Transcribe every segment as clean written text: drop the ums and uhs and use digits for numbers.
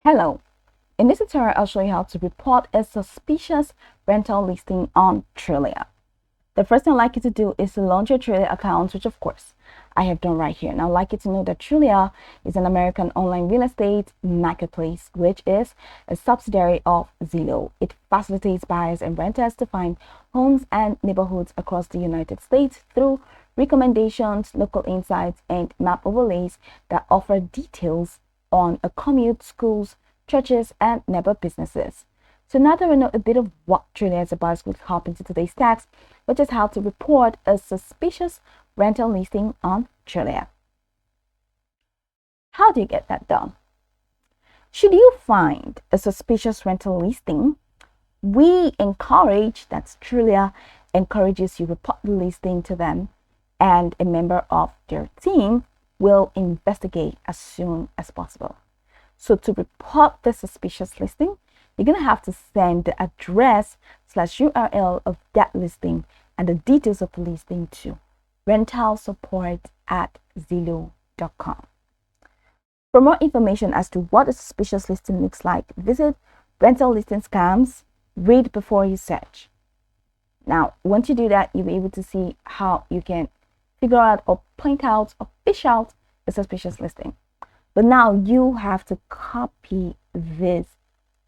Hello, in this tutorial I'll show you how to report a suspicious rental listing on Trulia. The first thing I'd like you to do is to launch your Trulia account, which of course I have done right here. And I'd like you to know that Trulia is an American online real estate marketplace, which is a subsidiary of Zillow. It facilitates buyers and renters to find homes and neighborhoods across the United States through recommendations, local insights, and map overlays that offer details on a commute, schools, churches, and neighbor businesses. So now that we know a bit of what Trulia is about, let's hop into today's text, which is how to report a suspicious rental listing on Trulia. How do you get that done? Should you find a suspicious rental listing, we encourage, that's Trulia encourages you report the listing to them, and a member of their team will investigate as soon as possible. So to report the suspicious listing, you're going to have to send the address / URL of that listing and the details of the listing to rentalsupport@zillow.com. For more information as to what a suspicious listing looks like, visit Rental Listing Scams, read before you search. Now, once you do that, you'll be able to see how you can figure out or point out or fish out a suspicious listing. But now you have to copy this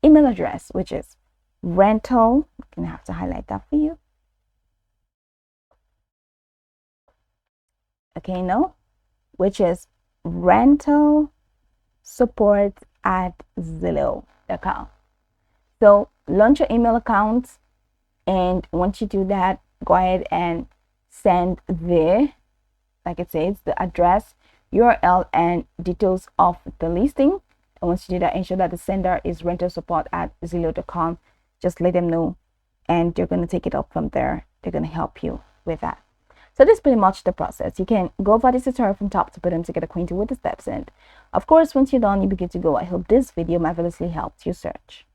email address, which is rental. I'm gonna have to highlight that for you. Okay, no, which is rentalsupport@zillow.com. So launch your email account, and once you do that, go ahead and send the, like it says, the address, URL, and details of the listing. And once you do that, ensure that the sender is rentalsupport@zillow.com. Just let them know, and they're going to take it up from there. They're going to help you with that. So this is pretty much the process. You can go over this tutorial from top to bottom to get acquainted with the steps. And of course, once you're done, you'll be good to go. I hope this video marvelously helped your search.